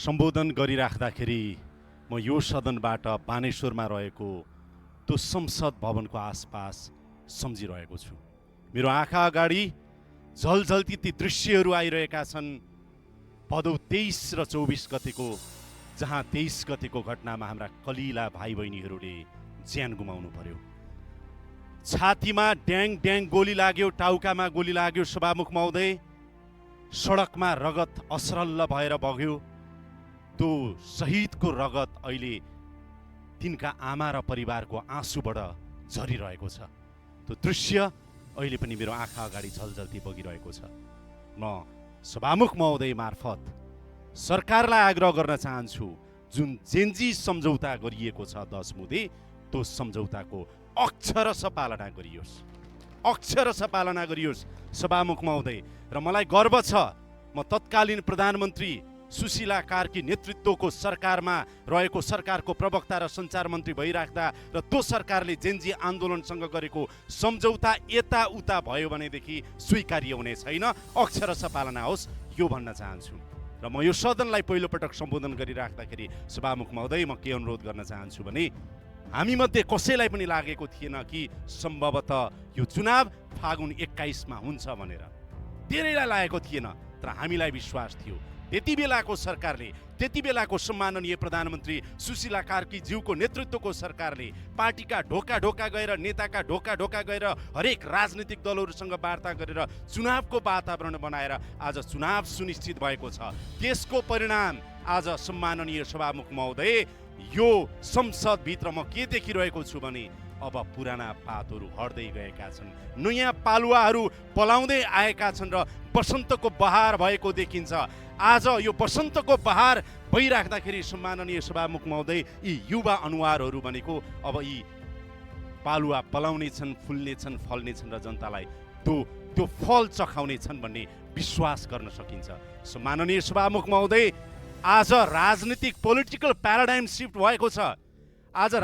सम्बोधन गरिराख्दाखेरि म यो सदनबाट बानेश्वरमा रहेको त्यो संसद भवनको आसपास सम्झिरहेको छु। मेरो आँखा अगाडि झलझल्ती ती दृश्यहरू आइरहेका छन्। भदौ 23 र 24 गतेको, जहाँ 23 गतेको घटनामा हाम्रा कलिला भाइ बहिनीहरूले ज्यान गुमाउनु पर्यो। छातीमा ड्याङ ड्याङ गोली लाग्यो, टाउकामा गोली लाग्यो सभामुख महोदय। सडकमा रगत असरल्ल भएर बग्यो। त्यो शहीदको रगत अहिले तिनका आमा र परिवारको आँसुबाट झरिरहेको छ। त्यो दृश्य अहिले पनि मेरो आँखा अगाडि झलझल्ती बगिरहेको छ। म सभामुख महोदय मार्फत सरकारलाई आग्रह गर्न चाहन्छु, जुन जेन्जी सम्झौता गरिएको छ 10 मुदे, त्यो सम्झौताको अक्षरशः पालना गरियोस्, अक्षरशः पालना गरियोस् सभामुख महोदय। र मलाई गर्व छ, म तत्कालीन प्रधानमन्त्री सुशीला कार्की नेतृत्वको सरकारमा रहेको सरकारको प्रवक्ता र सञ्चार मन्त्री भइराख्दा र त्यो सरकारले जेन्जी आन्दोलनसँग गरेको सम्झौता यताउता भयो भनेदेखि स्वीकार्य हुने छैन, अक्षरशः पालना होस्, यो भन्न चाहन्छु। र म यो सदनलाई पहिलोपटक सम्बोधन गरिराख्दाखेरि सभामुख महोदय म के अनुरोध गर्न चाहन्छु भने, हामीमध्ये कसैलाई पनि लागेको थिएन कि सम्भवतः यो चुनाव फागुन 21 मा हुन्छ भनेर, धेरैलाई लागेको थिएन। तर हामीलाई विश्वास थियो। त्यति बेलाको सरकारले, त्यति बेलाको सम्माननीय प्रधानमन्त्री सुशीला कार्की ज्यूको नेतृत्वको सरकारले पार्टीका ढोका ढोका गएर, नेताका ढोका ढोका गएर, हरेक राजनीतिक दलहरूसँग वार्ता गरेर चुनावको वातावरण बनाएर आज चुनाव सुनिश्चित भएको छ। त्यसको परिणाम आज सम्माननीय सभामुख महोदय, यो संसदभित्र म के देखिरहेको छु भने, अब पुराना पातहरू हट्दै गएका छन्, नयाँ पालुवाहरू पलाउँदै आएका छन् र बसन्तको बहार भएको देखिन्छ। आज यो बसन्तको बहार भइराख्दाखेरि सम्माननीय सभामुख महोदय, यी युवा अनुहारहरू भनेको अब यी पालुवा पलाउने छन्, फुल्ने छन्, फल्ने छन् र जनतालाई त्यो फल चखाउने छन् भन्ने विश्वास गर्न सकिन्छ। सम्माननीय सभामुख महोदय, आज राजनीतिक पोलिटिकल प्याराडाइम सिफ्ट भएको छ। आज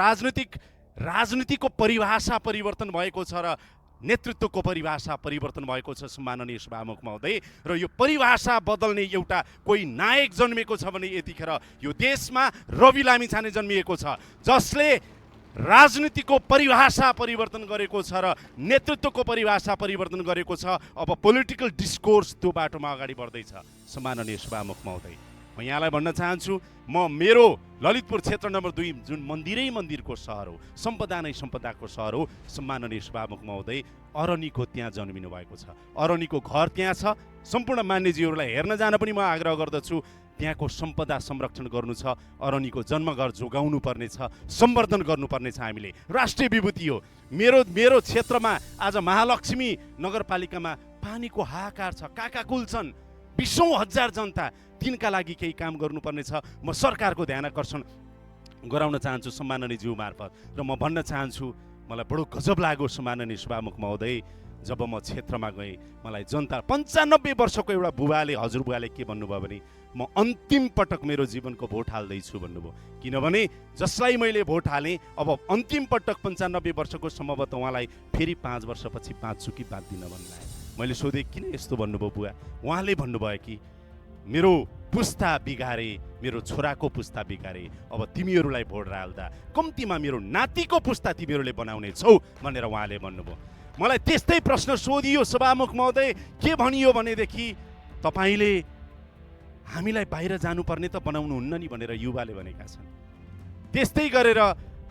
राजनीतिको परिभाषा परिवर्तन भएको छ र नेतृत्वको परिभाषा परिवर्तन भएको छ सम्माननीय सभामुख महोदय। र यो परिभाषा बदल्ने एउटा कोही नायक जन्मिएको छ भने यतिखेर यो देशमा रवि लामिछाने जन्मिएको छ, जसले राजनीतिको परिभाषा परिवर्तन गरेको छ र नेतृत्वको परिभाषा परिवर्तन गरेको छ। अब पोलिटिकल डिस्कोर्स त्यो बाटोमा अगाडि बढ्दैछ सम्माननीय सभामुख महोदय। म यहाँलाई भन्न चाहन्छु, म मेरो ललितपुर क्षेत्र नम्बर 2 जुन मन्दिरको सहर हो, सम्पदा नै सम्पदाको सहर हो, सम्माननीय सभामुख महोदय, अरनीको त्यहाँ जन्मिनु भएको छ। अरनीको घर त्यहाँ छ। सम्पूर्ण मान्यजीहरूलाई हेर्न जान पनि म आग्रह गर्दछु। त्यहाँको सम्पदा संरक्षण गर्नु छ, अरनीको जन्मघर जोगाउनु पर्ने छ, सम्वर्धन गर्नुपर्ने छ। हामीले राष्ट्रिय विभूति हो। मेरो क्षेत्रमा आज महालक्ष्मी नगरपालिकामा पानीको हाहाकार छ, काकाकुल छन्, 20,000 जनता, तिनका लागि केही काम गर्नुपर्ने छ। म सरकारको ध्यान आकर्षण गराउन चाहन्छु सम्माननीय ज्यू मार्फत। र म भन्न चाहन्छु, मलाई बडो गजब लाग्यो सम्माननीय सभामुख महोदय, जब म क्षेत्रमा गएँ, मलाई जनता 95 वर्षको एउटा बुबाले, हजुरबुवाले के भन्नुभयो भने, म अन्तिम पटक मेरो जीवनको भोट हाल्दैछु भन्नुभयो। किनभने जसलाई मैले भोट हालेँ, अब अन्तिम पटक 95 वर्षको सम्भवतः उहाँलाई फेरि 5 वर्षपछि बाँच्छु कि बाँच्दिनँ भन्नु लाग्यो। मैले सोधेँ, किन यस्तो भन्नुभयो बुवा? उहाँले भन्नुभयो कि मेरो पुस्ता बिगारे, मेरो छोराको पुस्ता बिगारे, अब तिमीहरूलाई भोट हाल्दा कम्तीमा मेरो नातिको पुस्ता तिमीहरूले बनाउने छौ भनेर उहाँले भन्नुभयो। मलाई त्यस्तै प्रश्न सोधियो सभामुख महोदय, के भनियो भनेदेखि, तपाईँले हामीलाई बाहिर जानुपर्ने त बनाउनुहुन्न नि भनेर युवाले भनेका छन्। त्यस्तै गरेर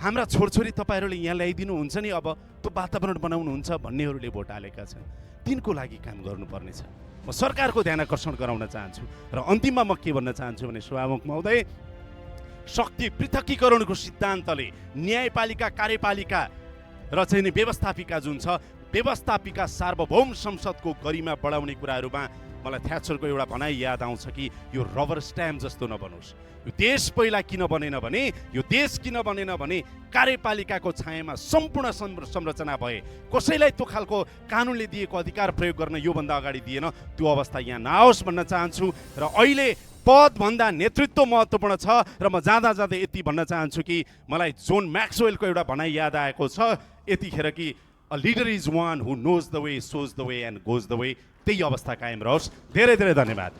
हाम्रा छोरछोरी तपाईँहरूले यहाँ ल्याइदिनुहुन्छ नि, अब त्यो वातावरण बनाउनुहुन्छ भन्नेहरूले भोट हालेका छन्। तिनको लागि काम गर्नुपर्नेछ। म सरकारको ध्यान आकर्षण गराउन चाहन्छु। र अन्तिममा म के भन्न चाहन्छु भने, सभामुख महोदय, शक्ति पृथकीकरणको सिद्धान्तले न्यायपालिका, कार्यपालिका र चाहिँ व्यवस्थापिका जुन छ, व्यवस्थापिका सार्वभौम संसदको गरिमा बढाउने कुराहरूमा मलाई थ्याचरको एउटा भनाइ याद आउँछ कि यो रबर स्ट्याम्प जस्तो नबनोस्। यो देश पहिला किन बनेन भने, यो देश किन बनेन भने कार्यपालिकाको छायामा सम्पूर्ण संरचना भए, कसैलाई त्यो खालको कानुनले दिएको अधिकार प्रयोग गर्न योभन्दा अगाडि दिएन, त्यो अवस्था यहाँ नआओस् भन्न चाहन्छु। र अहिले पदभन्दा नेतृत्व महत्त्वपूर्ण छ। र म जाँदा जाँदै यति भन्न चाहन्छु कि मलाई जोन म्याक्सवेलको एउटा भनाइ याद आएको छ यतिखेर कि, a leader is one who knows the way, shows the way and goes the way. त्यही अवस्था कायम रहोस्। धेरै धेरै धन्यवाद।